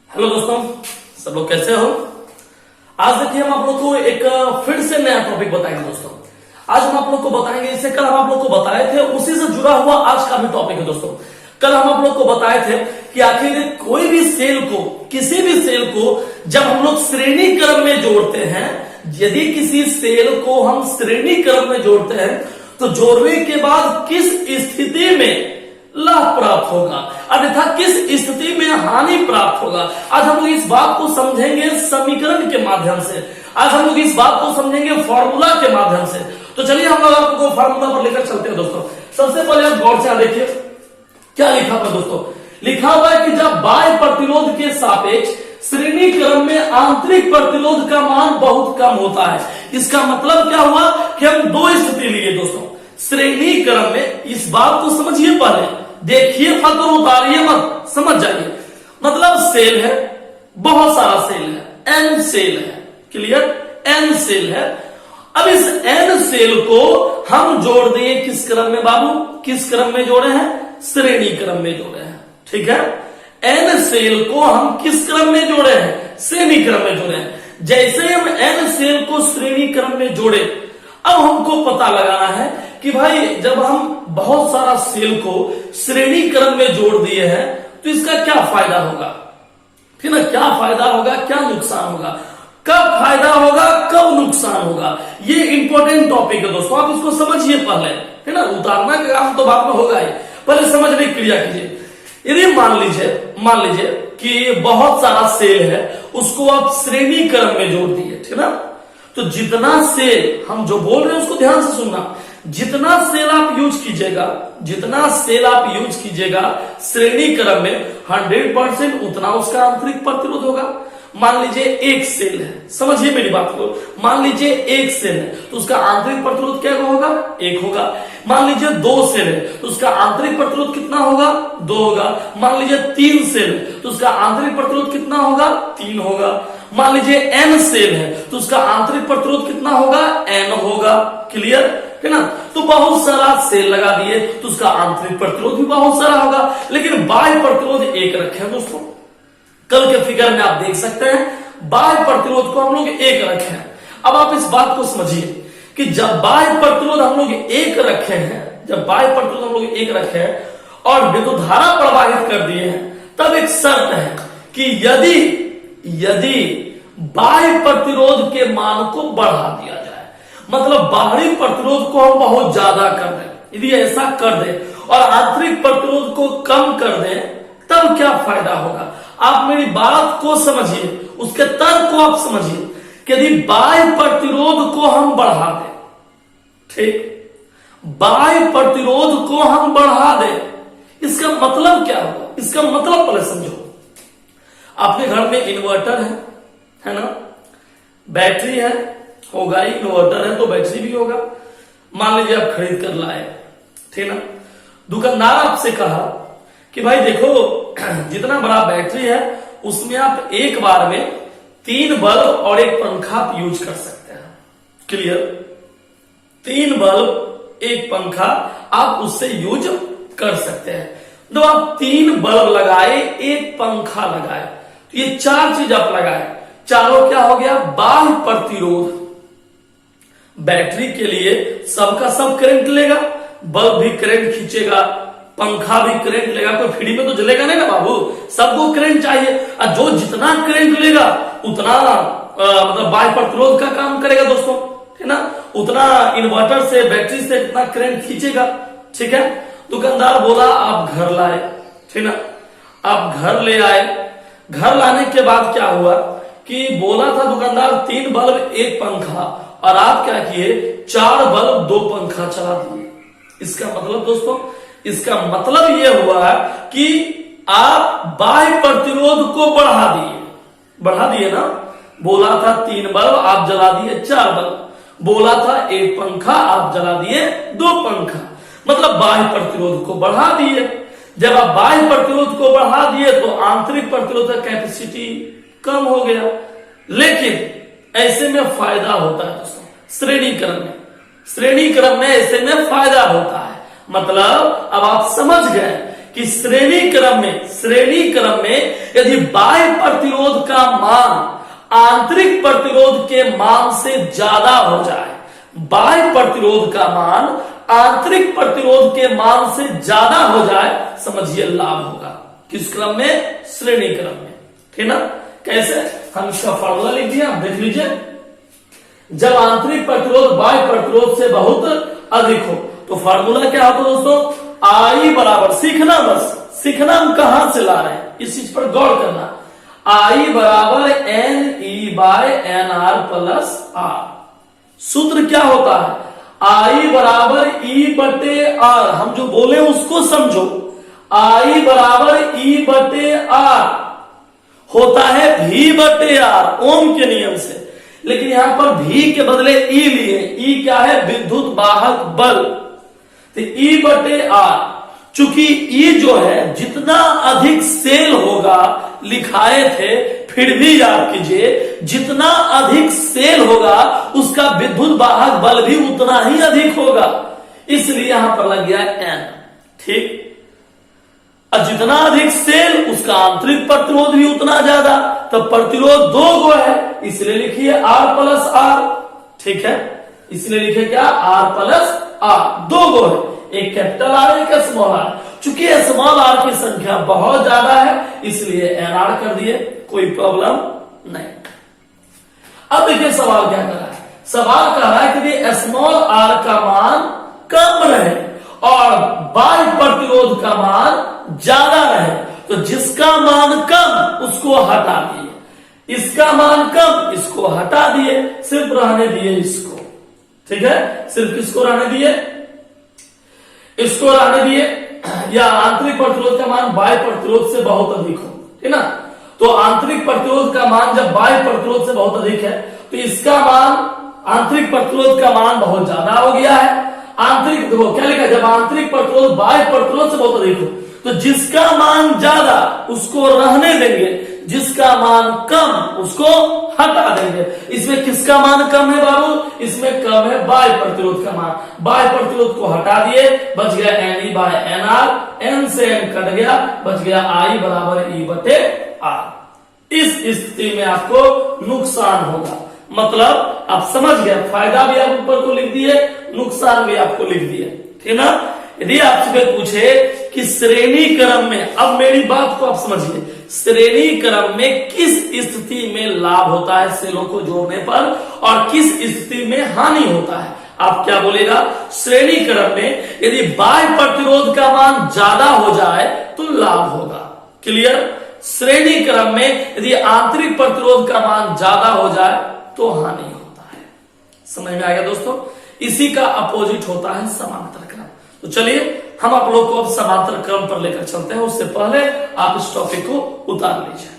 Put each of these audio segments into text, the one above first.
Hello दोस्तों, सब लोग कैसे हो। आज देखिए हम आप लोग को एक फिर से नया टॉपिक बताएंगे। दोस्तों आज हम आप लोग को बताएंगे, जैसे कल हम आप लोग को बताए थे उसी से जुड़ा हुआ आज का भी टॉपिक है। दोस्तों कल हम आप लोग को बताए थे कि आखिर कोई भी सेल को, किसी भी सेल को जब हम लोग श्रेणी क्रम में जोड़ते हैं, यदि किसी सेल को हम श्रेणी क्रम में जोड़ते हैं तो जोड़ने के बाद किस स्थिति में लाभ प्राप्त होगा, अन्यथा किस स्थिति में हानि प्राप्त होगा। आज हम लोग इस बात को समझेंगे समीकरण के माध्यम से, आज हम लोग इस बात को समझेंगे फॉर्मूला के माध्यम से। तो चलिए हम लोग आपको फॉर्मूला पर लेकर चलते हैं। दोस्तों सबसे पहले आप गौर से देखिए क्या लिखा हुआ। दोस्तों लिखा हुआ है कि जब बाह्य प्रतिरोध के सापेक्ष श्रेणी क्रम में आंतरिक प्रतिरोध का मान बहुत कम होता है। इसका मतलब क्या हुआ कि हम दो स्थिति लिए। दोस्तों श्रेणी क्रम में, इस बात को समझिए, पहले देखिए मत और उतारिए मत, समझ जाइए। मतलब सेल है, बहुत सारा सेल है, एन सेल है, क्लियर, एन सेल है। अब इस एन सेल को हम जोड़ दिए किस क्रम में बाबू, किस क्रम में जोड़े हैं, श्रेणी क्रम में जोड़े हैं। ठीक है, एन सेल को हम किस क्रम में जोड़े हैं, श्रेणी क्रम में जोड़े हैं। जैसे हम एन सेल को श्रेणी क्रम में जोड़े, अब हमको पता लगाना है कि भाई जब हम बहुत सारा सेल को श्रेणी क्रम में जोड़ दिए हैं तो इसका क्या फायदा होगा, फिर ना क्या फायदा होगा, क्या नुकसान होगा, कब फायदा होगा, कब नुकसान होगा। ये इंपॉर्टेंट टॉपिक है दोस्तों, आप इसको समझिए पहले, है ना। उतारना का काम तो बाद में होगा ही, पहले समझने की क्रिया कीजिए। यदि मान लीजिए कि बहुत सारा सेल है, उसको आप श्रेणी क्रम में जोड़ दिए, ठीक ना। तो जितना सेल हम जो बोल रहे हैं उसको ध्यान से सुनना, जितना सेल आप यूज कीजिएगा, जितना सेल आप यूज कीजिएगा श्रेणी क्रम में 100% उतना उसका आंतरिक प्रतिरोध होगा। मान लीजिए एक सेल है, समझिए मेरी बात को, मान लीजिए एक सेल है तो उसका आंतरिक प्रतिरोध क्या होगा, एक होगा। मान लीजिए दो सेल है तो उसका आंतरिक प्रतिरोध कितना होगा, दो होगा। मान लीजिए तीन सेल है तो उसका आंतरिक प्रतिरोध कितना होगा, तीन होगा। मान लीजिए एन सेल है तो उसका आंतरिक प्रतिरोध कितना होगा, एन होगा, क्लियर है ना। तो बहुत सारा सेल लगा दिए तो उसका आंतरिक प्रतिरोध भी बहुत सारा होगा, लेकिन बाह्य प्रतिरोध एक रखे हैं। दोस्तों कल के फिगर में आप देख सकते हैं बाह्य प्रतिरोध को हम लोग एक रखे हैं। अब आप इस बात को समझिए कि जब बाह्य प्रतिरोध हम लोग एक रखे हैं, जब बाह्य प्रतिरोध हम लोग एक रखे हैं और विद्युत धारा प्रवाहित कर दिए हैं, तब एक शर्त है कि यदि बाह्य प्रतिरोध के मान को बढ़ा दिया जाए, मतलब बाहरी प्रतिरोध को हम बहुत ज्यादा कर दें, यदि ऐसा कर दें और आंतरिक प्रतिरोध को कम कर दें, तब क्या फायदा होगा। आप मेरी बात को समझिए, उसके तर्क को आप समझिए कि यदि बाह्य प्रतिरोध को हम बढ़ा दें, ठीक, बाह्य प्रतिरोध को हम बढ़ा दें, इसका मतलब क्या होगा, इसका मतलब पहले समझो। आपके घर में इन्वर्टर है ना, बैटरी है, होगा ही, इन्वर्टर है तो बैटरी भी होगा। मान लीजिए आप खरीद कर लाए, ठीक ना। दुकानदार आपसे कहा कि भाई देखो जितना बड़ा बैटरी है उसमें आप एक बार में 3 बल्ब और एक पंखा यूज कर सकते हैं, क्लियर। 3 बल्ब एक पंखा आप उससे यूज कर सकते हैं। तो आप 3 बल्ब लगाए, एक पंखा लगाए, तो ये 4 चीज आप लगाए, चारों क्या हो गया, बाह्य प्रतिरोध। बैटरी के लिए सबका सब करंट लेगा, बल्ब भी करंट खींचेगा, पंखा भी करंट लेगा, कोई फ्री में तो जलेगा नहीं ना बाबू, सबको करंट चाहिए। और जो जितना करंट लेगा उतना मतलब बाह्य प्रतिरोध का काम करेगा दोस्तों, है ना। उतना इन्वर्टर से, बैटरी से उतना करंट खींचेगा, ठीक है। दुकानदार बोला आप घर लाए, ठीक ना, आप घर ले आए। घर लाने के बाद क्या हुआ कि बोला था दुकानदार 3 बल्ब एक पंखा, और आप क्या किए, 4 बल्ब 2 पंखा चला दिए। इसका मतलब दोस्तों, इसका मतलब यह हुआ कि आप बाह्य प्रतिरोध को बढ़ा दिए ना। बोला था 3 बल्ब, आप जला दिए 4 बल्ब। बोला था एक पंखा, आप जला दिए 2 पंखा, मतलब बाह्य प्रतिरोध को बढ़ा दिए। जब आप बाह्य प्रतिरोध को बढ़ा दिए तो आंतरिक प्रतिरोध का कैपेसिटी कम हो गया। लेकिन ऐसे में फायदा होता है दोस्तों, श्रेणी क्रम में ऐसे में फायदा होता है। मतलब अब आप समझ गए कि श्रेणी क्रम में यदि बाह्य प्रतिरोध का मान आंतरिक प्रतिरोध के मान से ज्यादा हो जाए, बाह्य प्रतिरोध का मान आंतरिक प्रतिरोध के मान से ज्यादा हो जाए, समझिए लाभ होगा। किस क्रम में? श्रेणी क्रम में, ठीक ना। कैसे? हम इसका फॉर्मूला लिख दिया, आप देख लीजिए। जब आंतरिक प्रतिरोध बाह्य प्रतिरोध से बहुत अधिक हो तो फॉर्मूला क्या होता है दोस्तों? आई बराबर, सीखना बस, सीखना हम कहां से ला रहे हैं इस चीज पर गौर करना। आई बराबर N E by N R plus R. सूत्र क्या होता है? आई बराबर ई बटे आर। हम जो बोले उसको समझो। आई बराबर ई बटे आर होता है भी बटे आर, ओम के नियम से। लेकिन यहां पर भी के बदले ई लिए। ई क्या है? विद्युत वाहक बल। तो ई बटे आर, चूंकि ई जो है जितना अधिक सेल होगा, लिखाए थे फिर भी याद कीजिए, जितना अधिक सेल होगा उसका विद्युत वाहक बल भी उतना ही अधिक होगा, इसलिए यहां पर लग गया एन। ठीक, और जितना अधिक सेल उसका आंतरिक प्रतिरोध भी उतना ज्यादा, तो प्रतिरोध दो गो है, इसलिए लिखिए आर प्लस आर। ठीक है, इसलिए लिखिए क्या? आर प्लस आर, दो गो है, एक कैपिटल आर एक स्मॉल आर। चूंकि स्मॉल आर की संख्या बहुत ज्यादा है इसलिए एन आर कर दिए, कोई प्रॉब्लम नहीं। अब देखिए सवाल क्या कर रहा है। सवाल कह रहा है कि स्मॉल आर का मान कम रहे और बाह्य प्रतिरोध का मान ज्यादा रहे, तो जिसका मान कम उसको हटा दिए, इसका मान कम इसको हटा दिए, सिर्फ रहने दिए इसको। ठीक है, सिर्फ किसको रहने दिए? इसको रहने दिए। या आंतरिक प्रतिरोध का मान बाह्य प्रतिरोध से बहुत अधिक हो, ठीक ना। तो आंतरिक प्रतिरोध का मान जब बाह्य प्रतिरोध से बहुत अधिक है तो इसका मान, आंतरिक प्रतिरोध का मान बहुत ज्यादा हो गया है। आंतरिक देखो क्या लिखा है, जब आंतरिक प्रतिरोध बाह्य प्रतिरोध से बहुत अधिक हो तो जिसका मान ज्यादा उसको रहने देंगे, जिसका मान कम उसको हटा देंगे। इसमें किसका मान कम है बाबू? इसमें कम है बाह्य प्रतिरोध का मान। बाह्य प्रतिरोध को हटा दिए, बच गया N E by N R, N से एन कट गया, बच गया आई बराबर ई बटे आर। इस स्थिति में आपको नुकसान होगा, मतलब आप समझ गए, फायदा भी आप ऊपर को लिख दिए, नुकसान भी आपको लिख दिए, ठीक ना। यदि आपसे पूछे कि श्रेणी क्रम में, अब मेरी बात को आप समझिए, श्रेणी क्रम में किस स्थिति में लाभ होता है सेलों को जोड़ने पर और किस स्थिति में हानि होता है, आप क्या बोलेगा? श्रेणी क्रम में यदि बाह्य प्रतिरोध का मान ज्यादा हो जाए तो लाभ होगा। क्लियर? श्रेणी क्रम में यदि आंतरिक प्रतिरोध का मान ज्यादा हो जाए तो हानि होता है। समझ में आ गया दोस्तों? इसी का अपोजिट होता है समांतर क्रम। तो चलिए हम आप लोग को अब समांतर क्रम पर लेकर चलते हैं, उससे पहले आप इस टॉपिक को उतार लीजिए।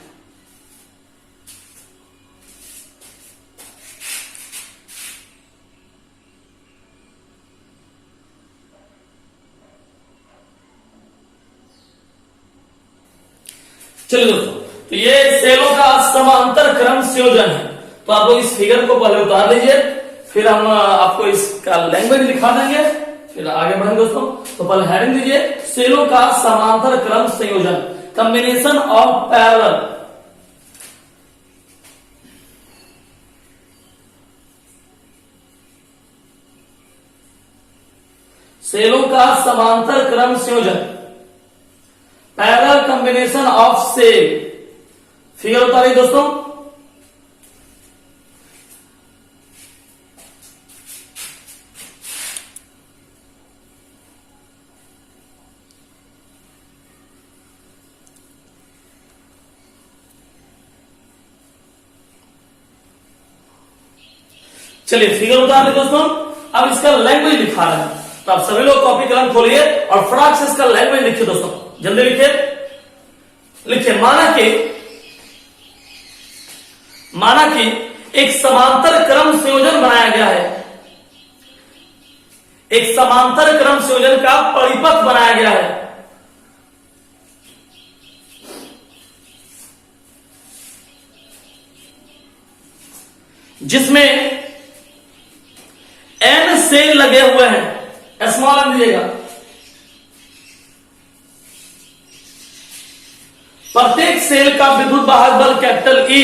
चलिए दोस्तों, तो ये सेलों का समांतर क्रम संयोजन है। तो आप लोग इस फिगर को पहले उतार लीजिए, फिर हम आपको इसका लैंग्वेज दिखा देंगे, फिर आगे बढ़ेंगे दोस्तों। तो पहले हेडिंग दीजिए, सेलों का समांतर क्रम संयोजन, कॉम्बिनेशन ऑफ पैरेलल। सेलों का समांतर क्रम संयोजन, parallel combination of cell. Figure उतारिए दोस्तों। चलिए फिगर उतार ले दोस्तों। अब इसका लैंग्वेज लिखा है, तो आप सभी लोग कॉपी कलम खोलिए और फटाक से इसका लैंग्वेज लिखिए दोस्तों, जल्दी लिखिए। लिखिए, माना कि एक समांतर क्रम संयोजन बनाया गया है, एक समांतर क्रम संयोजन का परिपथ बनाया गया है, जिसमें एन सेल लगे हुए हैं, स्मॉल एन दीजिएगा, प्रत्येक सेल का विद्युत वाहक बल कैपिटल ई,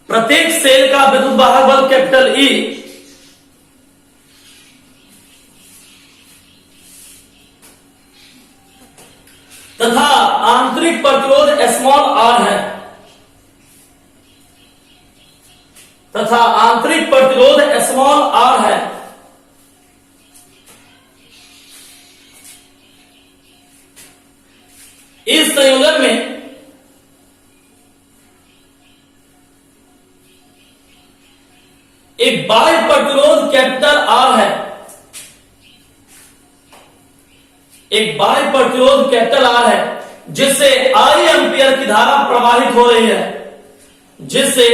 प्रत्येक सेल का विद्युत वाहक बल कैपिटल ई तथा आंतरिक प्रतिरोध स्मॉल आर है, तथा आंतरिक प्रतिरोध स्मॉल आर है। इस संयोजन में एक बाह्य प्रतिरोध कैपिटल आर है, एक बाह्य प्रतिरोध कैपिटल आर है जिससे आई एम्पियर की धारा प्रवाहित हो रही है, जिससे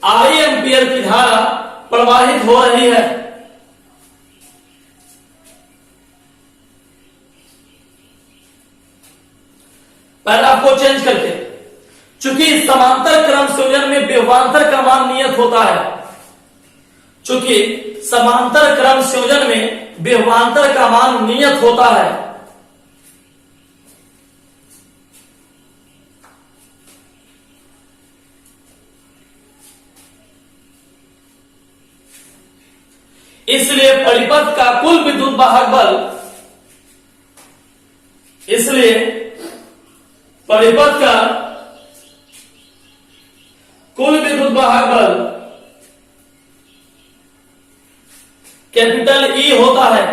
आई एम्पियर की धारा प्रवाहित हो रही है। पहला आपको चेंज करके, चूंकि समांतर क्रम संयोजन में विभवांतर का मान नियत होता है, चूंकि समांतर क्रम संयोजन में विभवांतर का मान नियत होता है, इसलिए परिपथ का कुल विद्युत वाहक बल, इसलिए परिपथ का कुल विद्युत वाहक बल कैपिटल ई होता है।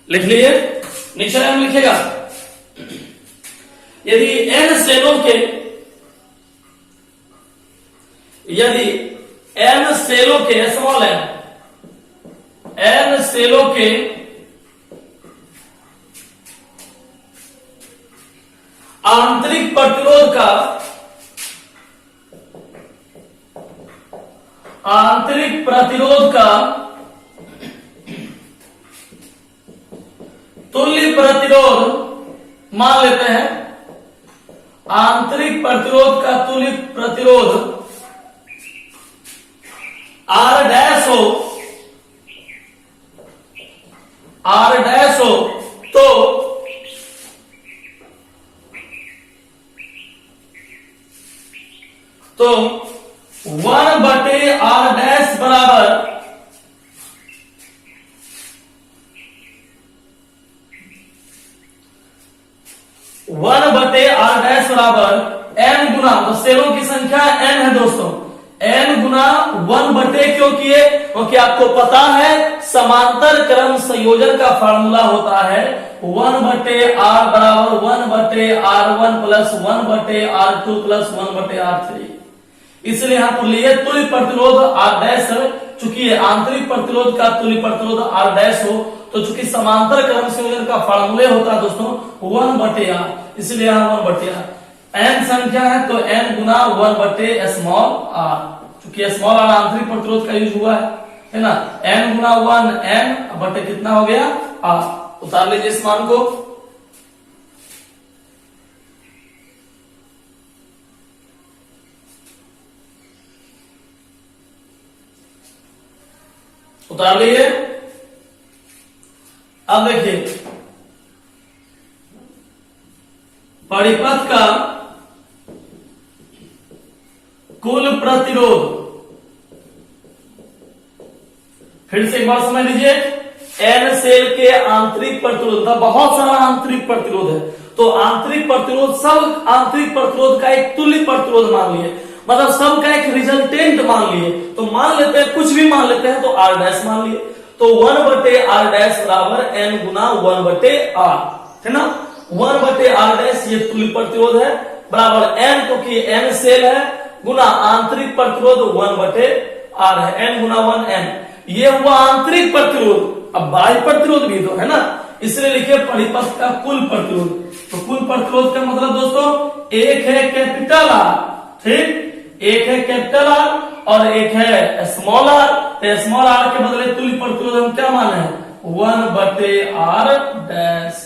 लिख लीजिए, नीचे हम लिखेगा यदि n सेलों के, यदि n सेलों के स्मॉल n सेलों के आंतरिक प्रतिरोध का, आंतरिक प्रतिरोध का तुल्य प्रतिरोध मान लेते हैं, आंतरिक प्रतिरोध का तुल्य प्रतिरोध आर डैश हो, आर डैश हो तो 1/r डैश बराबर 1/r डैश बराबर n गुना, तो सेलों की संख्या n है दोस्तों, n गुना 1/, क्यों किए? क्योंकि आपको पता है समांतर क्रम संयोजन का फार्मूला होता है 1/r बराबर 1/r1 plus 1/r2 plus 1/r3। इसलिए यहां पर लिए तुल्य प्रतिरोध आर डैश, चूंकि आंतरिक प्रतिरोध का तुल्य प्रतिरोध आर डैश हो, तो चूंकि समांतर क्रम संयोजन का फार्मूले होता है दोस्तों 1/r, इसलिए यहां 1/r, n संख्या है तो n गुना 1/r, चूंकि स्मॉल आर आंतरिक प्रतिरोध का यूज हुआ है ना, n गुना 1 n बटे कितना हो गया r, उतार लीजिए इस मान को, उतार लीजिए। अब देखिए परिपथ का कुल प्रतिरोध, फिर से एक बार समझ लीजिए, n सेल के आंतरिक प्रतिरोध, बहुत सारा आंतरिक प्रतिरोध है, तो आंतरिक प्रतिरोध, सब आंतरिक प्रतिरोध का एक तुल्य प्रतिरोध मान लिए, मतलब सब का एक रिजल्टेंट मान लिए, तो मान लेते हैं, कुछ भी मान लेते हैं, तो r डैश मान लिए, तो 1/r डैश बराबर n गुना 1/r, है ना, 1/r डैश ये तुल्य प्रतिरोध है, बराबर n, क्योंकि n सेल है, गुना आंतरिक प्रतिरोध 1/r है, n गुना 1 n, ये हुआ आंतरिक प्रतिरोध। अब बाह्य प्रतिरोध भी तो है ना, इसलिए लिखिए परिपथ का कुल प्रतिरोध, तो कुल प्रतिरोध का मतलब दोस्तों एक है कैपिटल आर, ठीक, एक है कैपिटल आर और एक है स्मॉल आर। तो स्मॉल आर के बदले तुल्य प्रतिरोध हम क्या माने हैं 1/r डैश।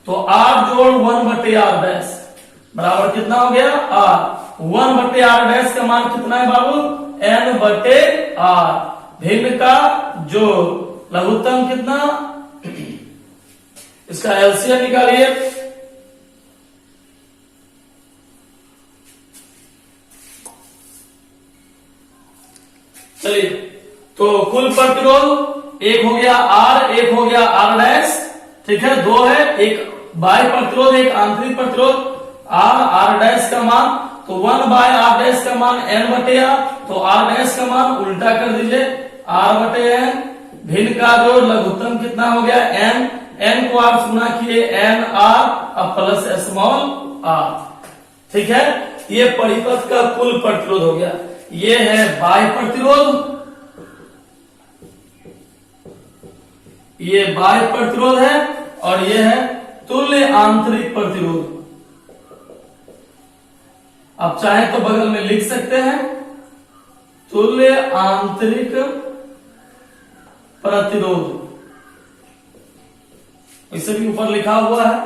तो r जोड़ 1/r डैश बराबर कितना हो गया r। 1/r डैश का मान कितना है बाबू n/r। भिन्न का जो लघुत्तम कितना इसका एलसीएम निकालिए। चलिए तो कुल प्रतिरोध एक हो गया R, एक हो गया R डैश, ठीक है, दो है, एक बाह्य प्रतिरोध एक आंतरिक प्रतिरोध R डैश का मान तो 1/r डैश का मान n/r। तो R डैश का मान उल्टा कर दीजिए r/n। भिन्न का जोड़ लघुत्तम कितना हो गया n को आप गुना किए nr अब प्लस स्मॉल r, ठीक है। ये परिपथ का कुल प्रतिरोध हो गया। ये है बाह्य प्रतिरोध, ये बाह्य प्रतिरोध है और ये है तुल्य आंतरिक प्रतिरोध। आप चाहे तो बगल में लिख सकते हैं तुल्य आंतरिक प्रतिरोध, इसे भी ऊपर लिखा हुआ है।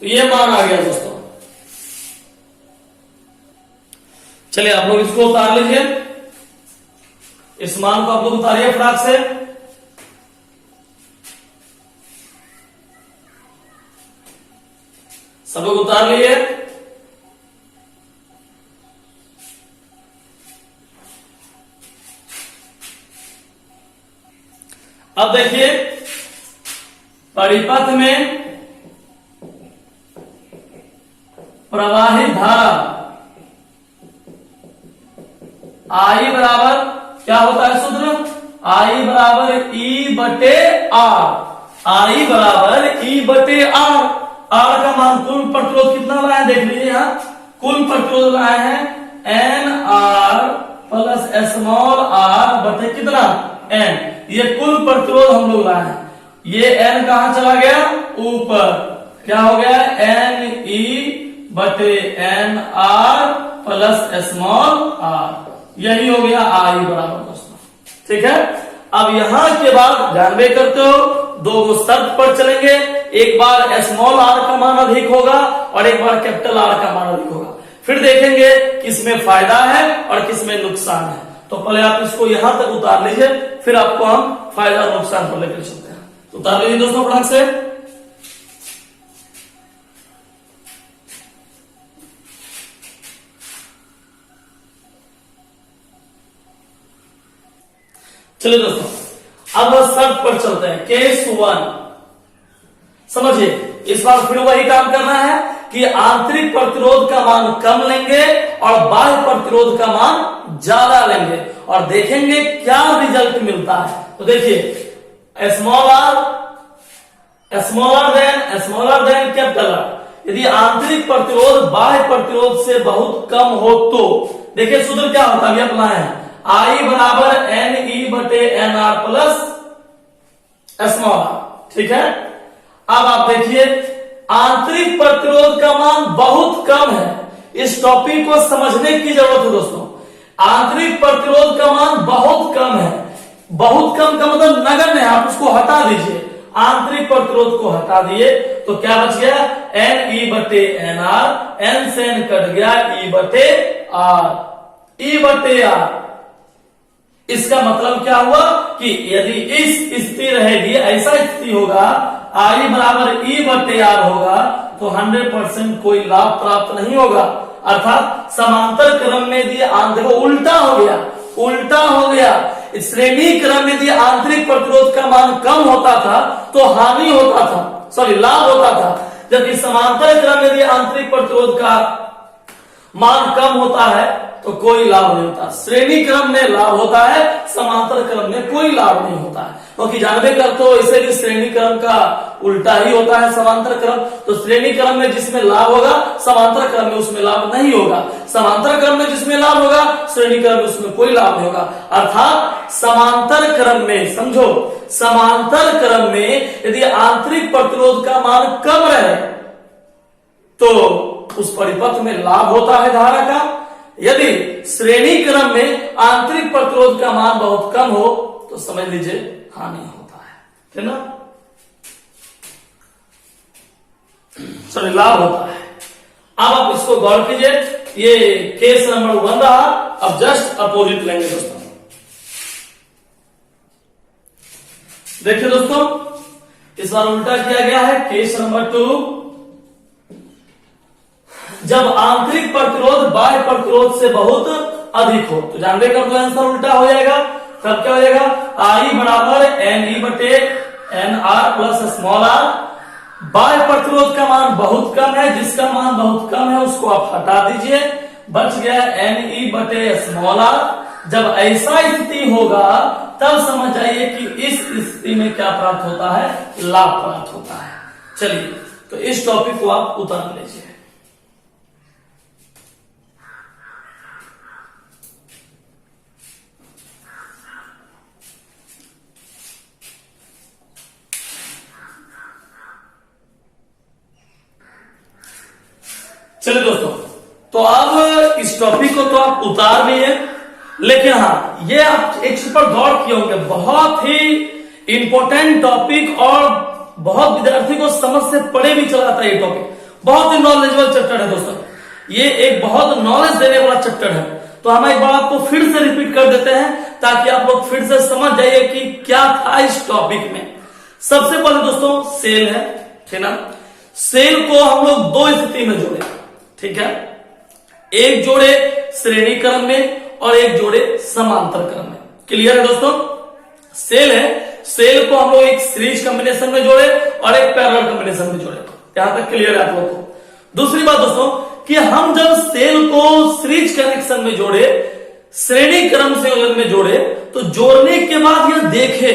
तो ये मान आ गया दोस्तों। चलिए आप लोग इसको उतार लीजिए, इस मान को आप लोग उतारिए फटाक से। सब लोग उतार लिए। अब देखिए परिपथ में प्रवाहित धारा I बराबर क्या होता है सूत्र I बराबर E/R। I बराबर E/R। R का मान कुल प्रतिरोध कितना लाए देख लीजिए यहाँ, कुल प्रतिरोध लाए हैं NR प्लस स्मॉल r बटे कितना N। ये कुल प्रतिरोध हम लोग लाए हैं। ये N कहां चला गया ऊपर, क्या हो गया NE/NR प्लस स्मॉल r, यही हो गया I बराबर दोस्तों, ठीक है। अब यहां के बाद जानबे करते हो दो शर्त पर चलेंगे, एक बार स्मॉल r का मान अधिक होगा और एक बार कैपिटल R का मान अधिक होगा। फिर देखेंगे किसमें फायदा है और किसमें नुकसान है। तो पहले आप इसको यहां तक उतार लीजिए, फिर आपको हम फायदा और नुकसान पर लेकर चलते हैं। तो उतार लीजिए दोस्तों फटाक से। चलिए दोस्तों अब शर्त पर चलते हैं। केस 1 समझिए, इस बार फिर वही काम करना है कि आंतरिक प्रतिरोध का मान कम लेंगे और बाह्य प्रतिरोध का मान ज्यादा लेंगे और देखेंगे क्या रिजल्ट मिलता है। तो देखिए स्मॉलर देन कैपिटल R। यदि आंतरिक प्रतिरोध बाह्य प्रतिरोध से बहुत कम हो तो देखिए सूत्र क्या होता है, अपना है I बराबर NE/NR प्लस स्मॉल r, ठीक है। अब आप देखिए आंतरिक प्रतिरोध का मान बहुत कम है, इस टॉपिक को समझने की जरूरत है दोस्तों। आंतरिक प्रतिरोध का मान बहुत कम है, बहुत कम का मतलब नगण्य है, आप उसको हटा दीजिए, आंतरिक प्रतिरोध को हटा दिए तो क्या बच गया NE/NR, N से N कट गया E/R। इसका मतलब क्या हुआ कि यदि इस स्थिति रहेगी, ऐसा स्थिति होगा I बराबर E/R होगा तो 100% कोई लाभ प्राप्त नहीं होगा। अर्थात समांतर क्रम में यदि देखो उल्टा हो गया, श्रेणी क्रम में यदि आंतरिक प्रतिरोध का मान कम होता था तो हानि होता था, लाभ होता था, जबकि समांतर क्रम में यदि आंतरिक प्रतिरोध का मान कम होता है तो कोई लाभ नहीं होता। श्रेणी क्रम में लाभ होता है, समांतर क्रम में कोई लाभ नहीं होता है, क्योंकि जानबे करते हो इसे भी श्रेणी क्रम का उल्टा ही होता है समांतर क्रम। तो श्रेणी क्रम में जिसमें लाभ होगा समांतर क्रम में उसमें लाभ नहीं होगा, समांतर क्रम में जिसमें लाभ होगा श्रेणी क्रम में उसमें कोई लाभ नहीं होगा। अर्थात समांतर क्रम में समझो, समांतर क्रम में यदि आंतरिक प्रतिरोध का मान कम रहे तो उस परिपथ में लाभ होता है धारा का, यदि श्रेणी क्रम में आंतरिक प्रतिरोध का मान बहुत कम हो तो समझ लीजिए हानि होता है ना, सॉरी लाभ होता है। अब आप इसको गौर कीजिए, ये केस नंबर 1 रहा, अब जस्ट अपोजिट लेंगे दोस्तों। देखिए दोस्तों, इस बार उल्टा किया गया है। केस नंबर 2, जब आंतरिक प्रतिरोध बाह्य प्रतिरोध से बहुत अधिक हो, तो जानते कर तो आंसर उल्टा हो जाएगा। तब क्या हो जाएगा, आई बराबर एन ई बटे N R plus small R. बाह्य प्रतिरोध का मान बहुत कम है, जिसका मान बहुत कम है उसको आप हटा दीजिए, बच गया एन ई बटे स्मॉल आर। जब ऐसा स्थिति होगा तब समझ जाइए कि इस स्थिति में क्या प्राप्त होता है, लाभ प्राप्त होता है। चलिए, तो इस टॉपिक को आप उतार लीजिए। चलिए दोस्तों, तो अब इस टॉपिक को तो आप उतार लिए, लेकिन हाँ ये आप एक चीज पर गौर किए होंगे, बहुत ही इंपॉर्टेंट टॉपिक और बहुत विद्यार्थी को समझ से परे भी चला जाता है। ये टॉपिक बहुत ही नॉलेजेबल चैप्टर है दोस्तों, ये एक बहुत नॉलेज देने वाला चैप्टर है। तो हम एक बार आपको फिर से रिपीट कर देते हैं ताकि आप लोग फिर से समझ जाइए कि क्या था इस टॉपिक में। सबसे पहले दोस्तों सेल है, ठीक ना। सेल को हम लोग दो स्थिति में जोड़े, ठीक है, एक जोड़े श्रेणी क्रम में और एक जोड़े समांतर क्रम में। क्लियर है दोस्तों, सेल है, सेल को हम लोग एक सीरीज कॉम्बिनेशन में जोड़े और एक पैरेलल कॉम्बिनेशन में जोड़े। यहां तक क्लियर है आप लोग को। दूसरी बात दोस्तों कि हम जब सेल को सीरीज कनेक्शन में जोड़े, श्रेणी क्रम संयोजन में जोड़े, तो जोड़ने के बाद यह देखे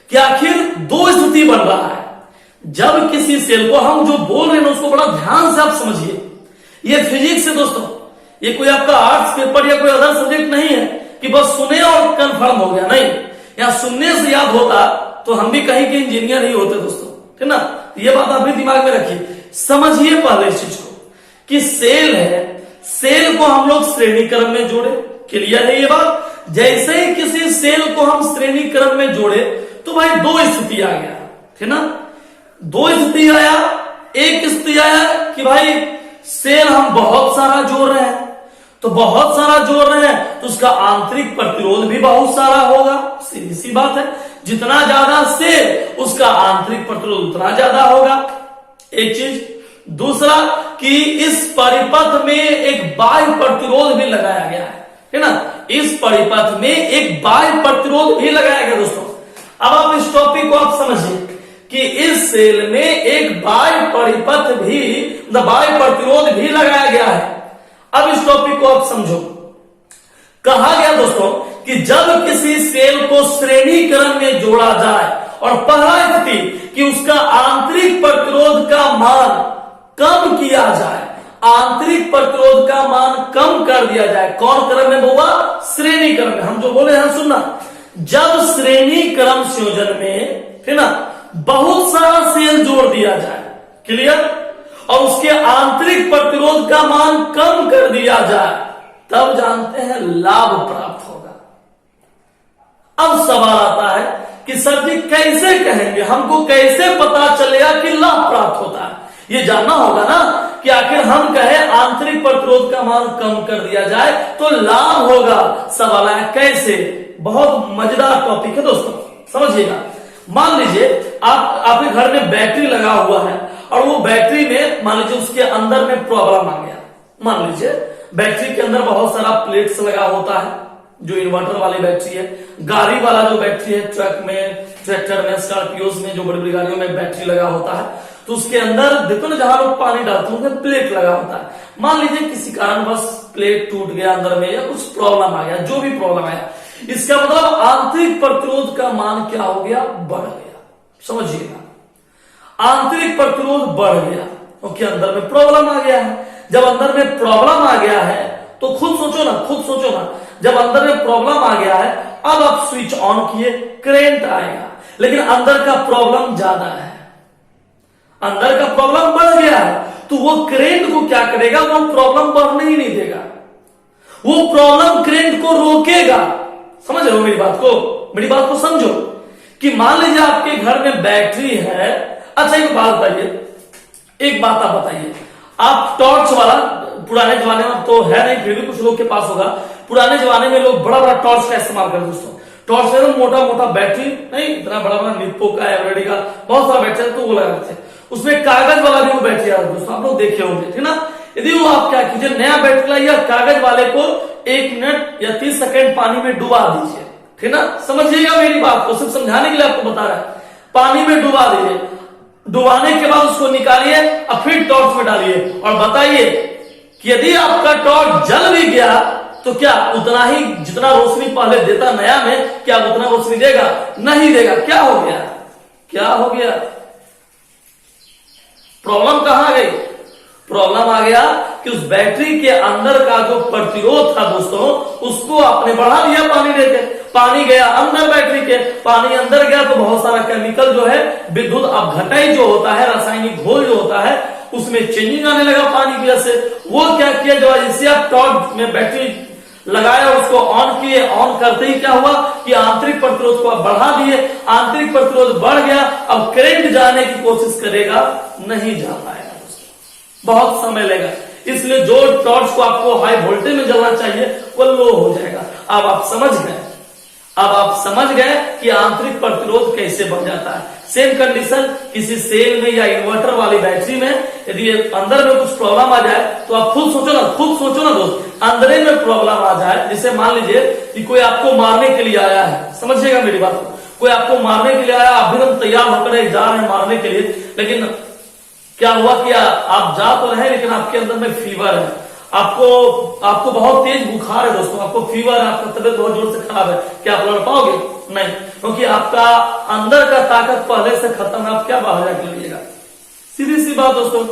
कि आखिर दो स्थिति बन रहा है। जब किसी सेल को हम जो बोल रहे हैं उसको बड़ा ध्यान से आप समझिए, ये फिजिक्स है दोस्तों, ये कोई आपका आर्ट्स पेपर या कोई अदर सब्जेक्ट नहीं है कि बस सुने और कंफर्म हो गया, नहीं। या सुनने से याद होता तो हम भी कहीं के इंजीनियर ही होते दोस्तों, ठीक ना। ये बात आप भी दिमाग में रखिए, समझिए पहले इस चीज को कि सेल है, सेल को हम लोग श्रेणी क्रम में जोड़े। क्लियर है ये बात। जैसे ही किसी सेल को हम श्रेणी क्रम में जोड़े तो भाई दो स्थिति आ गया, ठीक ना। दो स्थिति आया, एक स्थिति आया कि भाई सेल हम बहुत सारा जोड़ रहे हैं, तो बहुत सारा जोड़ रहे हैं तो उसका आंतरिक प्रतिरोध भी बहुत सारा होगा, सीधी सी बात है। जितना ज्यादा सेल उसका आंतरिक प्रतिरोध उतना ज्यादा होगा, एक चीज। दूसरा कि इस परिपथ में एक बाह्य प्रतिरोध भी लगाया गया है ना, इस परिपथ में एक बाह्य प्रतिरोध भी लगाया गया दोस्तों। अब आप इस टॉपिक को आप समझिए कि इस सेल में एक बाह्य परिपथ भी, बाह्य प्रतिरोध भी लगाया गया है। अब इस टॉपिक को आप समझो। कहा गया दोस्तों कि जब किसी सेल को श्रेणी क्रम में जोड़ा जाए और पहला स्थिति कि उसका आंतरिक प्रतिरोध का मान कम किया जाए, आंतरिक प्रतिरोध का मान कम कर दिया जाए। कौन क्रम में होगा, श्रेणी क्रम में। हम जो बोले हैं सुनना, जब श्रेणी क्रम संयोजन में, ठीक ना, बहुत सारा सेल जोड़ दिया जाए, क्लियर, और उसके आंतरिक प्रतिरोध का मान कम कर दिया जाए, तब जानते हैं लाभ प्राप्त होगा। अब सवाल आता है कि सर जी कैसे कहेंगे, हमको कैसे पता चलेगा कि लाभ प्राप्त होता है। ये जानना होगा ना कि आखिर हम कहें आंतरिक प्रतिरोध का मान कम कर दिया जाए तो लाभ होगा। सवाल है कैसे। बहुत मजेदार टॉपिक है दोस्तों, समझिएगा। मान लीजिए आपके घर में बैटरी लगा हुआ है और वो बैटरी में मान लीजिए उसके अंदर में प्रॉब्लम आ गया। मान लीजिए बैटरी के अंदर बहुत सारा प्लेट्स लगा होता है, जो इन्वर्टर वाली बैटरी है। गाड़ी वाला जो बैटरी है, ट्रक में, ट्रैक्टर में, स्कॉर्पियोज में, जो बड़ी बड़ी गाड़ियों में बैटरी लगा होता है, तो उसके अंदर देखो ना जहां लोग पानी डालते हैं प्लेट लगा होता है। मान लीजिए किसी कारण बस प्लेट टूट गया अंदर में या कुछ प्रॉब्लम आ गया, जो भी प्रॉब्लम आया, इसका मतलब आंतरिक प्रतिरोध का मान क्या हो गया, बढ़ गया। समझिएगा, आंतरिक प्रतिरोध बढ़ गया क्योंकि अंदर में प्रॉब्लम आ गया है। जब अंदर में प्रॉब्लम आ गया है तो खुद सोचो ना, जब अंदर में प्रॉब्लम आ गया है, अब आप स्विच ऑन किए, करंट आएगा, लेकिन अंदर का प्रॉब्लम ज्यादा है, अंदर का प्रॉब्लम बढ़ गया है, तो वो करंट को क्या करेगा, वो प्रॉब्लम बढ़ने ही नहीं देगा, वो प्रॉब्लम करंट को रोकेगा। समझ रहे हो मेरी बात को? मेरी बात को समझो कि मान लीजिए आपके घर में बैटरी है। अच्छा एक बात बताइए, एक बात आप बताइए, आप टॉर्च वाला, पुराने जमाने में तो है नहीं, फिर भी कुछ लोग के पास होगा, पुराने जमाने में लोग बड़ा बड़ा टॉर्च का इस्तेमाल करते दोस्तों। टॉर्च में मोटा मोटा बैटरी नहीं, इतना बड़ा बड़ा निप्पो का, एवरेडी का, बहुत सारा बैटरी तो वो लगाते थे। उसमें कागज वाला भी वो बैटरी आता है दोस्तों, आप लोग देखे होंगे, ठीक ना। यदि वो आप क्या कीजिए, नया बैटरी लाइए, कागज वाले को 1 मिनट या 30 सेकंड पानी में डुबा दीजिए, ठीक ना। समझिएगा मेरी बात को, सिर्फ समझाने के लिए आपको बता रहा है। पानी में डुबा दीजिए, डुबाने के बाद उसको निकालिए और फिर टॉर्च में डालिए और बताइए कि यदि आपका टॉर्च जल भी गया तो क्या उतना ही जितना रोशनी पहले देता नया में, क्या उतना रोशनी देगा? नहीं देगा। क्या हो गया? क्या हो गया? प्रॉब्लम कहां आ गई? प्रॉब्लम आ गया कि उस बैटरी के अंदर का जो प्रतिरोध था दोस्तों, उसको आपने बढ़ा दिया पानी देकर। पानी गया अंदर बैटरी के, पानी अंदर गया तो बहुत सारा केमिकल जो है, विद्युत अपघटन जो होता है, रासायनिक घोल जो होता है, उसमें चेंजिंग आने लगा पानी की वजह से। वो क्या किया, जो जैसे आप टॉर्च में बैटरी लगाया, उसको ऑन किए, ऑन करते ही क्या हुआ कि आंतरिक प्रतिरोध को आप बढ़ा दिए, आंतरिक प्रतिरोध बढ़ गया। अब करंट जाने की कोशिश करेगा, नहीं जा पाएगा, बहुत समय लेगा। इसलिए जो टॉर्च को आपको हाई वोल्टेज में जलना चाहिए वो लो हो जाएगा। अब आप समझ गए, अब आप समझ गए कि आंतरिक प्रतिरोध कैसे बढ़ जाता है। सेम कंडीशन किसी सेल में या इन्वर्टर वाली बैटरी में यदि अंदर में कुछ प्रॉब्लम आ जाए तो आप खुद सोचो ना दोस्त, अंदर में प्रॉब्लम आ जाए, जैसे मान लीजिए कि कोई आपको मारने के लिए आया है, समझिएगा मेरी बात को, कोई आपको मारने के लिए आया, आप भी तैयार होकर जा रहे हैं मारने के लिए, लेकिन क्या हुआ कि आप जा तो रहे लेकिन आपके अंदर में फीवर है, आपको बहुत तेज बुखार है दोस्तों, आपको फीवर है, आपका तबियत बहुत जोर से खराब है, क्या आप लड़ पाओगे? नहीं, क्योंकि आपका अंदर का ताकत पहले से खत्म है। आप क्या बाहर जाके लीजिएगा? सीधी सी बात दोस्तों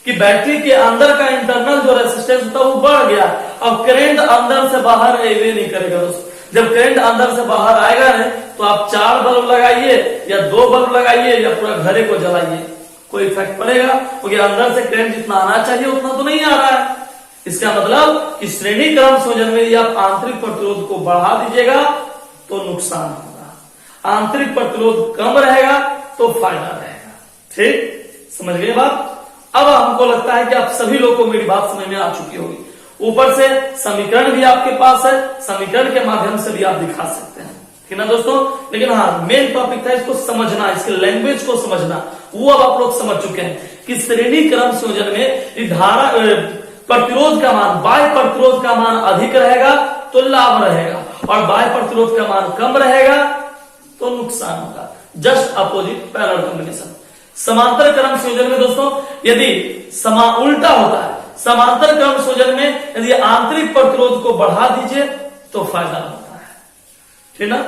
कि बैटरी के अंदर का इंटरनल जो रेसिस्टेंस होता है वो बढ़ गया। अब करंट अंदर से बाहर आए नहीं करेगा दोस्तों। जब करंट अंदर से बाहर आएगा नहीं तो आप 4 बल्ब लगाइए या 2 बल्ब लगाइए या पूरा घरे को जलाइए, कोई इफेक्ट पड़ेगा? क्योंकि अंदर से करंट जितना आना चाहिए उतना तो नहीं आ रहा है। इसका मतलब कि श्रेणी क्रम संयोजन में यदि आप आंतरिक प्रतिरोध को बढ़ा दीजिएगा तो नुकसान होगा, आंतरिक प्रतिरोध कम रहेगा तो फायदा रहेगा। ठीक, समझ गए बात? अब हमको लगता है कि आप सभी लोगों को मेरी बात समझ में आ चुकी होगी। ऊपर से समीकरण भी आपके पास है, समीकरण के माध्यम से भी आप दिखा सकते हैं, ठीक ना दोस्तों। लेकिन हाँ, मेन टॉपिक था इसको समझना, इसके लैंग्वेज को समझना, वो अब आप लोग समझ चुके हैं कि श्रेणी क्रम संयोजन में धारा प्रतिरोध का मान, बाह्य प्रतिरोध का मान अधिक रहेगा तो लाभ रहेगा, और बाह्य प्रतिरोध का मान कम रहेगा तो नुकसान होगा। Just opposite parallel combination. समांतर क्रम संयोजन में दोस्तों यदि उल्टा होता है, समांतर क्रम संयोजन में यदि आंतरिक प्रतिरोध को बढ़ा दीजिए तो फायदा होता है, ठीक ना,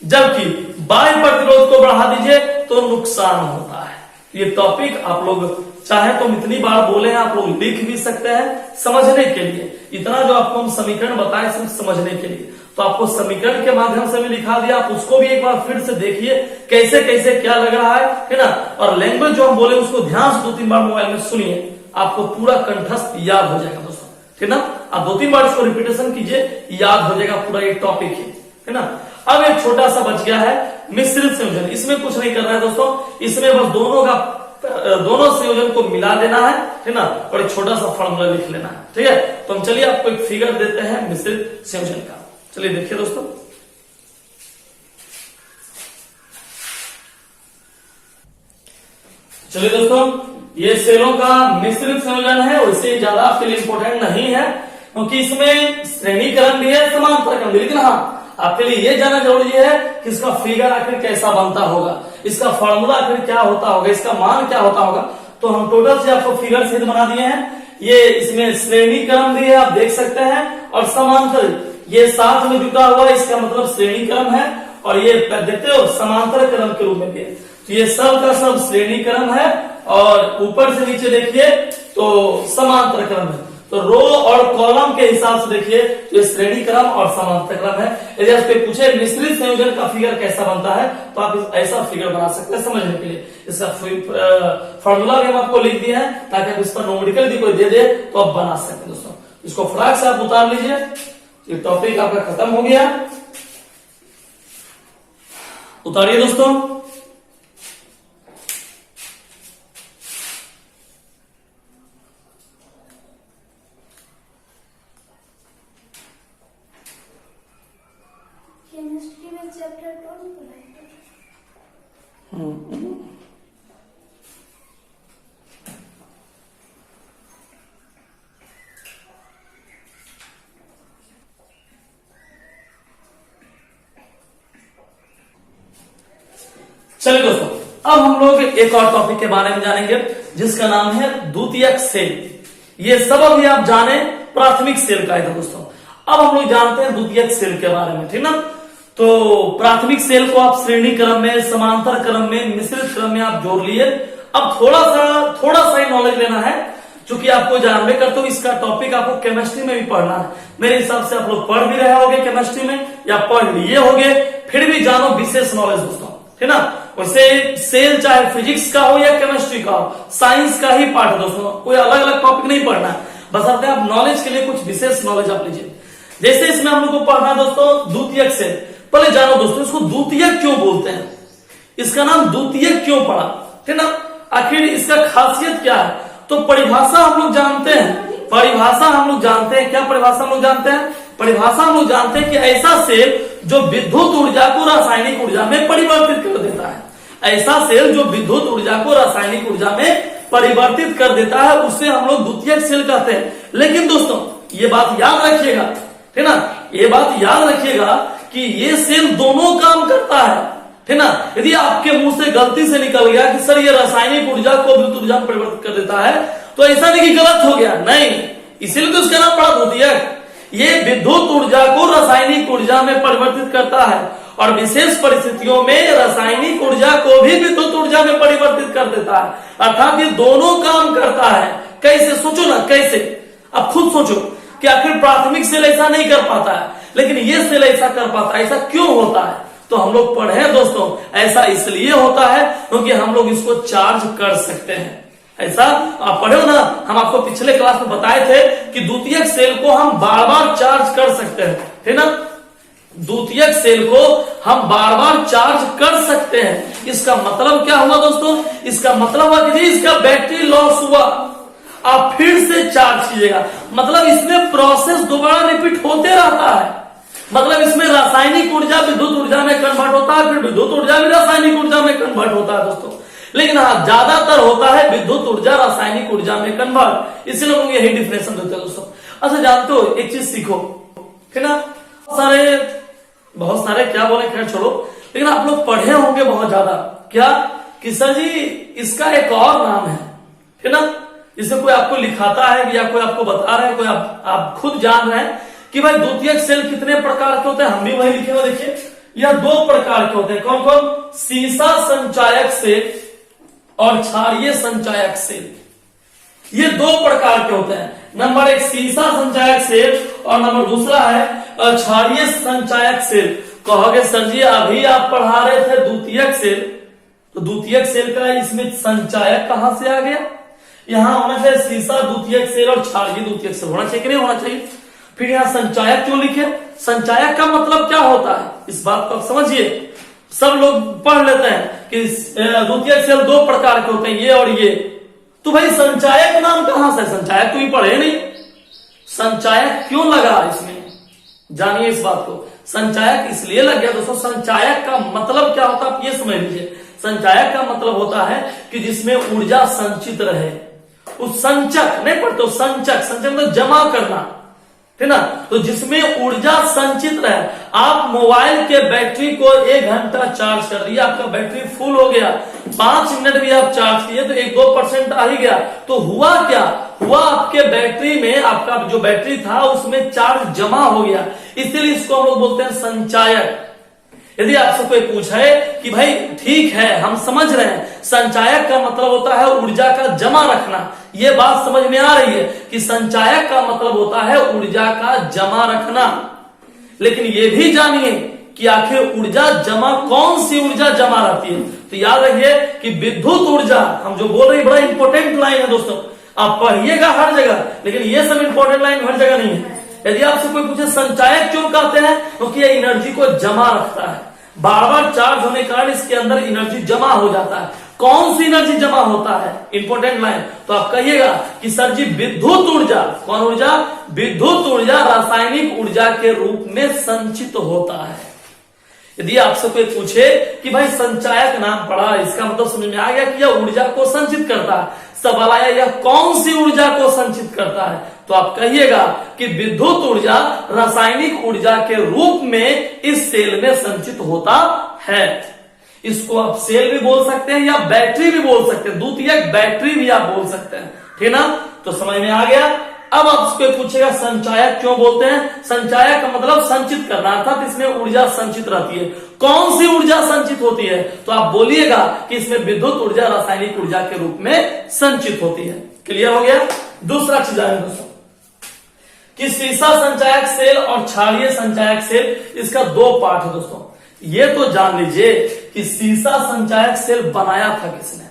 जबकि बाह्य प्रतिरोध को बढ़ा दीजिए तो नुकसान होता है। ये टॉपिक आप लोग चाहे तो इतनी बार बोले हैं, आप लोग लिख भी सकते हैं समझने के लिए। इतना जो आपको हम समीकरण बताए सिर्फ समझने के लिए, तो आपको समीकरण के माध्यम से भी लिखा दिया, आप उसको भी एक बार फिर से देखिए कैसे कैसे क्या लग रहा है ना। और लैंग्वेज जो हम बोले उसको ध्यान से 2-3 बार मोबाइल में सुनिए, आपको पूरा कंठस्थ याद हो जाएगा दोस्तों, ठीक ना। आप 2-3 बार इसको रिपीटेशन कीजिए, याद हो जाएगा पूरा ये टॉपिक है ना। अब एक छोटा सा बच गया है मिश्रित संयोजन। इसमें कुछ नहीं करना है दोस्तों, इसमें बस दोनों संयोजन को मिला देना है, ठीक ना, और एक छोटा सा फॉर्मूला लिख लेना है, ठीक है। तो हम चलिए आपको एक फिगर देते हैं मिश्रित संयोजन का। चलिए देखिए दोस्तों, चलिए दोस्तों, ये सेलों का मिश्रित संयोजन है, वैसे ज्यादा आपके लिए इंपॉर्टेंट नहीं है क्योंकि इसमें श्रेणीकरण भी है, समांतर क्रम भी। लेकिन हाँ, आपके लिए ये जानना जरूरी है कि इसका फिगर आखिर कैसा बनता होगा, इसका फॉर्मूला आखिर क्या होता होगा, इसका मान क्या होता होगा। तो हम टोटल से आपको फिगर सहित बना दिए हैं। ये इसमें श्रेणी क्रम भी है, आप देख सकते हैं, और समांतर ये साथ में जुटा हुआ, इसका मतलब श्रेणी क्रम है, और ये देखते हो समांतर क्रम के रूप में भी है। तो ये सब का सब श्रेणी क्रम है, और ऊपर से नीचे देखिए तो समांतर क्रम है। तो रो और कॉलम के हिसाब से देखिए तो ये श्रेणी क्रम और समांतर क्रम है। यदि आपसे पूछे मिश्रित संयोजन का फिगर कैसा बनता है तो आप ऐसा फिगर बना सकते हैं समझने के लिए। इसका फॉर्मूला भी हम आपको लिख दिया है ताकि आप इस पर न्यूमेरिकल भी कोई दे दे तो आप बना सकते हैं दोस्तों। इसको फटाक से आप उतार लीजिए। ये टॉपिक आपका खत्म हो गया। उतारिए दोस्तों। केमिस्ट्री में चैप्टर 2 पढ़ाई। चलिए दोस्तों, अब हम लोग एक और टॉपिक के बारे में जानेंगे जिसका नाम है द्वितीयक सेल। ये सब अभी आप जाने प्राथमिक सेल का है दोस्तों। अब हम लोग जानते हैं द्वितीयक सेल के बारे में, ठीक ना। तो प्राथमिक सेल को आप श्रेणी क्रम में, समांतर क्रम में, मिश्रित क्रम में आप जोड़ लिए। अब थोड़ा सा ही नॉलेज लेना है, क्योंकि आपको जानबे करते हो इसका टॉपिक आपको केमिस्ट्री में भी पढ़ना है। मेरे हिसाब से आप लोग पढ़ भी रहे होगे केमिस्ट्री में या पढ़ लिए होगे, फिर भी जानो विशेष नॉलेज दोस्तों, है ना। वैसे सेल चाहे फिजिक्स का हो या केमिस्ट्री का हो, साइंस का ही पार्ट है दोस्तों, कोई अलग अलग टॉपिक नहीं पढ़ना है। बस अपने आप नॉलेज के लिए कुछ विशेष नॉलेज आप लीजिए। जैसे इसमें हम लोग को पढ़ना दोस्तों द्वितीयक सेल। पहले जानो दोस्तों इसको द्वितीयक क्यों बोलते हैं, इसका नाम द्वितीयक क्यों पड़ा, है ना। आखिर इसका खासियत क्या है, तो परिभाषा हम लोग जानते हैं। परिभाषा हम लोग जानते हैं, क्या परिभाषा हम लोग जानते हैं? परिभाषा हम लोग जानते हैं कि ऐसा सेल जो विद्युत ऊर्जा को रासायनिक ऊर्जा में परिवर्तित कर देता है। ऐसा सेल जो विद्युत ऊर्जा को रासायनिक ऊर्जा में परिवर्तित कर देता है, उसे हम लोग द्वितीयक सेल कहते हैं। लेकिन दोस्तों ये बात याद रखिएगा, है ना, ये बात याद रखिएगा कि ये सेल दोनों काम करता है ना। यदि आपके मुंह से गलती से निकल गया कि सर ये रासायनिक ऊर्जा को विद्युत ऊर्जा में परिवर्तित कर देता है, तो ऐसा नहीं कि गलत हो गया, नहीं, इसीलिए तो इसका नाम पड़ा द्वितीयक। ये विद्युत ऊर्जा को रासायनिक ऊर्जा में परिवर्तित करता है और विशेष परिस्थितियों में रासायनिक ऊर्जा को भी विद्युत ऊर्जा में परिवर्तित कर देता है। अर्थात ये दोनों काम करता है। कैसे, सोचो ना कैसे, अब खुद सोचो कि आखिर प्राथमिक सेल ऐसा नहीं कर पाता है, लेकिन ये सेल ऐसा कर पाता है। ऐसा क्यों होता है? तो हम लोग पढ़े दोस्तों, ऐसा इसलिए होता है क्योंकि हम लोग इसको चार्ज कर सकते हैं। ऐसा आप पढ़े हो ना, हम आपको पिछले क्लास में बताए थे कि द्वितीयक सेल को हम बार बार चार्ज कर सकते हैं, है ना। द्वितीयक सेल को हम बार बार चार्ज कर सकते हैं। इसका मतलब क्या हुआ दोस्तों? इसका मतलब हुआ कि इसका बैटरी लॉस हुआ, आप फिर से चार्ज कीजिएगा। मतलब इसमें प्रोसेस दोबारा रिपीट होते रहता है। मतलब इसमें रासायनिक ऊर्जा विद्युत ऊर्जा में कन्वर्ट होता है, फिर विद्युत ऊर्जा भी रासायनिक ऊर्जा में कन्वर्ट होता है दोस्तों। लेकिन हाँ, ज्यादातर होता है विद्युत ऊर्जा रासायनिक ऊर्जा में कन्वर्ट, इसलिए लोग यही डिफरेंशन देते हैं दोस्तों। अच्छा जानते हो, एक चीज सीखो, है ना। बहुत सारे क्या बोले, खैर छोड़ो, लेकिन आप लोग पढ़े होंगे बहुत ज्यादा क्या कि सर जी इसका एक और नाम है ना। जिसे कोई आपको लिखाता है या कोई आपको बता रहा है, कोई आप खुद जान रहे हैं कि भाई द्वितीयक सेल कितने प्रकार के होते हैं। हम भी वही लिखे हुए देखिए, यह 2 प्रकार के होते हैं। कौन कौन? सीसा संचायक सेल और क्षारीय संचायक सेल। ये 2 प्रकार के होते हैं। नंबर 1 सीसा संचायक सेल और नंबर दूसरा है क्षारीय संचायक सेल। कहोगे सर जी अभी आप पढ़ा रहे थे द्वितीयक सेल, तो द्वितीयक सेल का इसमें संचायक कहां से आ गया? यहां होना चाहिए सीसा द्वितीयक सेल और क्षारीय द्वितीयक सेल, होना चाहिए कि नहीं होना चाहिए? फिर यहां संचायक क्यों लिखे? संचायक का मतलब क्या होता है, इस बात को आप समझिए। सब लोग पढ़ लेते हैं कि द्वितीयक सेल 2 प्रकार के होते हैं, ये और ये। तो भाई संचायक नाम कहां से? संचायक तो ही पढ़े नहीं, संचायक क्यों लगा इसमें, जानिए इस बात को। संचायक इसलिए लग गया दोस्तों, संचायक का मतलब क्या होता है आप ये समझ लीजिए। संचायक का मतलब होता है कि जिसमें ऊर्जा संचित रहे। उस संचक नहीं पढ़ते, संचक मतलब जमा करना, है ना। तो जिसमें ऊर्जा संचित रहे। आप मोबाइल के बैटरी को 1 घंटा चार्ज कर दिया, आपका बैटरी फुल हो गया, 5 मिनट भी आप चार्ज किए तो 1-2% आ ही गया। तो हुआ क्या? हुआ आपके बैटरी में, आपका जो बैटरी था उसमें चार्ज जमा हो गया, इसलिए इसको हम लोग बोलते हैं संचायक। यदि आपसे कोई पूछे कि भाई ठीक है हम समझ रहे हैं, संचायक का मतलब होता है ऊर्जा का जमा रखना, ये बात समझ में आ रही है कि संचायक का मतलब होता है ऊर्जा का जमा रखना। लेकिन ये भी जानिए कि आखिर ऊर्जा जमा, कौन सी ऊर्जा जमा रहती है? तो याद रखिए कि विद्युत ऊर्जा, हम जो बोल रहे हैं बड़ा इंपॉर्टेंट लाइन है दोस्तों, आप पढ़िएगा हर जगह, लेकिन ये सब इंपॉर्टेंट लाइन हर जगह नहीं है। यदि आपसे कोई पूछे संचायक क्यों कहते हैं, क्योंकि ये एनर्जी को जमा रखता है, बार बार चार्ज होने के कारण इसके अंदर एनर्जी जमा हो जाता है। कौन सी एनर्जी जमा होता है, इंपॉर्टेंट लाइन, तो आप कहिएगा कि सर जी विद्युत ऊर्जा, कौन ऊर्जा, विद्युत ऊर्जा रासायनिक ऊर्जा के रूप में संचित होता है। यदि आपसे कोई पूछे कि भाई संचायक नाम पढ़ा, इसका मतलब समझ में आ गया कि यह ऊर्जा को संचित करता है। सवाल आया यह कौन सी ऊर्जा को संचित करता है, तो आप कहिएगा कि विद्युत ऊर्जा रासायनिक ऊर्जा के रूप में इस सेल में संचित होता है। इसको आप सेल भी बोल सकते हैं या बैटरी भी बोल सकते हैं, द्वितीयक बैटरी भी आप बोल सकते हैं, ठीक ना। तो समझ में आ गया। अब आपसे पूछेगा संचायक क्यों बोलते हैं, संचायक का मतलब संचित करना, अर्थात इसमें ऊर्जा संचित रहती है। कौन सी ऊर्जा संचित होती है, तो आप बोलिएगा कि इसमें विद्युत ऊर्जा रासायनिक ऊर्जा के रूप में संचित होती है। क्लियर हो गया। दूसरा चीज है दोस्तों कि सीसा संचायक सेल और क्षारीय संचायक सेल, इसका दो पार्ट है दोस्तों। ये तो जान लीजिए कि सीसा संचायक सेल बनाया था किसने,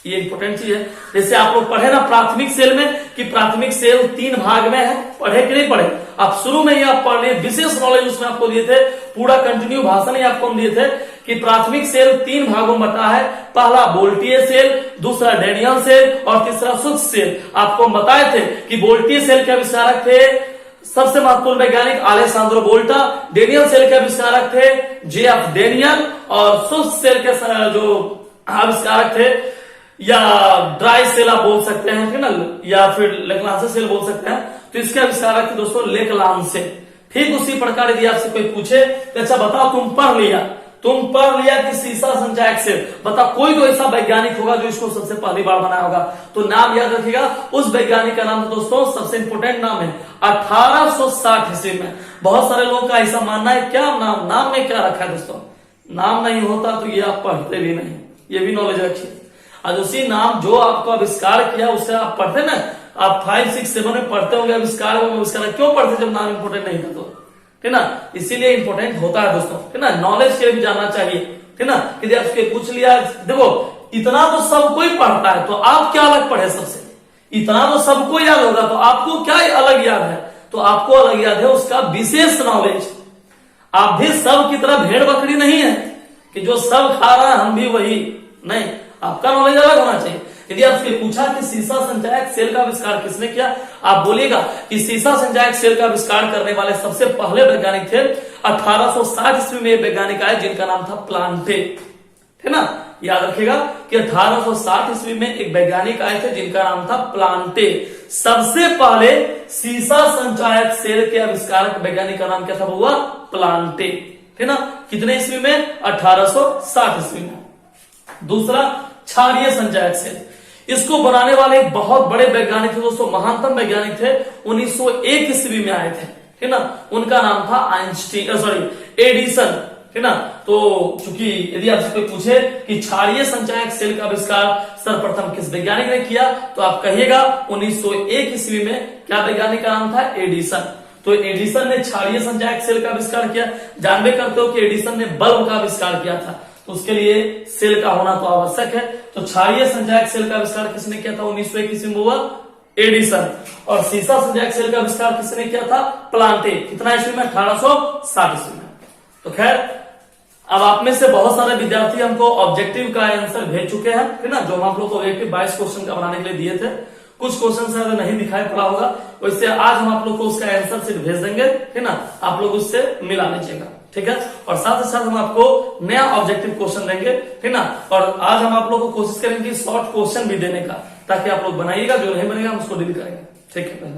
ये इंपॉर्टेंट चीज है। जैसे आप लोग पढ़े ना प्राथमिक सेल में कि प्राथमिक सेल 3 भाग में है, पढ़े कि नहीं पढ़े, आप शुरू में ही आप पढ़ लिए, विशेष नॉलेज उसमें आपको दिए थे, पूरा कंटिन्यू भाषण ही आपको दिए थे कि प्राथमिक सेल 3 भागों में बटा है। पहला वोल्टीय सेल, दूसरा डेनियल सेल और तीसरा शुष्क सेल। आपको हम बताए थे कि वोल्टीय सेल के आविष्कारक थे सबसे महत्वपूर्ण वैज्ञानिक अलेसांद्रो वोल्टा, डेनियल सेल के आविष्कारक थे जेएफ डेनियल, और शुष्क सेल के जो आविष्कारक थे या ड्राई सेल आप बोल सकते हैं, ठीक ना, या फिर लेक्लांसे सेल बोल सकते हैं, तो इसके आविष्कारक थे दोस्तों लेक्लांसे। ठीक उसी प्रकार यदि आपसे कोई पूछे तो अच्छा बताओ तुम पढ़ लिया कि सीसा संचायक सेल, बता कोई तो ऐसा वैज्ञानिक होगा जो इसको सबसे पहली बार बनाया होगा, तो नाम याद रखिएगा। उस वैज्ञानिक का नाम दोस्तों सबसे इंपोर्टेंट नाम है 1860 ईस्वी में। बहुत सारे लोगों का ऐसा मानना है, क्या नाम में क्या रखा है दोस्तों, नाम नहीं होता तो ये आप पढ़ते भी नहीं, ये भी नॉलेज रखिए। आज उसी नाम जो आपको आविष्कार किया उससे आप पढ़ते ना, आप 5, 6, 7 में पढ़ते होंगे आविष्कार क्यों पढ़ते जब नाम इंपोर्टेंट नहीं था तो, ठीक ना। इसीलिए इंपोर्टेंट होता है दोस्तों, ठीक ना, नॉलेज के भी जानना चाहिए, ठीक ना। यदि आपके पूछ लिया, देखो इतना तो सब कोई पढ़ता है, तो आप क्या अलग पढ़े सबसे, इतना तो सबको याद होगा, तो आपको क्या अलग याद है, तो आपको अलग याद है उसका विशेष नॉलेज। आप भी सब की तरह भेड़ बकरी नहीं है कि जो सब खा रहा है हम भी वही, नहीं, आपका नॉलेज अलग होना चाहिए। यदि आपसे पूछा कि सीसा संचायक सेल का आविष्कार किसने किया, आप बोलिएगा कि सीसा संचायक सेल का आविष्कार करने वाले सबसे पहले वैज्ञानिक थे 1860 ईस्वी में वैज्ञानिक आए जिनका नाम था प्लांटे, है ना। याद रखिएगा कि 1860 ईस्वी में एक वैज्ञानिक आए थे जिनका नाम था प्लांटे। सबसे पहले सीसा संचायक सेल के आविष्कारक वैज्ञानिक का नाम क्या था, हुआ प्लांटे, है ना। कितने ईस्वी में, 1860 ईस्वी में। दूसरा क्षारीय संचायक सेल, इसको बनाने वाले एक बहुत बड़े वैज्ञानिक थे दोस्तों, महानतम वैज्ञानिक थे, 1901 ईस्वी में आए थे, है ना। उनका नाम था एडिसन, है ना। तो चूंकि यदि आपसे कोई पूछे कि क्षारीय संचायक सेल का आविष्कार सर्वप्रथम किस वैज्ञानिक ने किया, तो आप कहिएगा 1901 ईस्वी में। क्या वैज्ञानिक का नाम था, एडिसन। तो एडिसन ने क्षारीय संचायक सेल का आविष्कार किया। जानबे करते हो कि एडिसन ने बल्ब का आविष्कार किया था, तो उसके लिए सेल का होना तो आवश्यक है। तो क्षारीय संचायक सेल का आविष्कार किसने किया था, 1901 ईस्वी में हुआ एडिसन। और सीसा संचायक सेल का आविष्कार किसने किया था, प्लांटे। कितना ईस्वी में, 1860 ईस्वी में। तो खैर अब आप में से बहुत सारे विद्यार्थी हमको ऑब्जेक्टिव का आंसर भेज चुके हैं, है ना, जो हम आप लोग को ऑब्जेक्टिव 22 क्वेश्चन का बनाने के लिए दिए थे। कुछ क्वेश्चन से अगर नहीं दिखाई पड़ा होगा, वैसे आज हम आप लोग को उसका आंसर सीट भेज देंगे, है ना, आप लोग उससे मिला लीजिएगा, ठीक है। और साथ ही साथ हम आपको नया ऑब्जेक्टिव क्वेश्चन देंगे, है ना। और आज हम आप लोग को कोशिश करेंगे शॉर्ट क्वेश्चन भी देने का, ताकि आप लोग बनाइएगा, जो नहीं बनेगा हम उसको डिलीट करेंगे, ठीक है।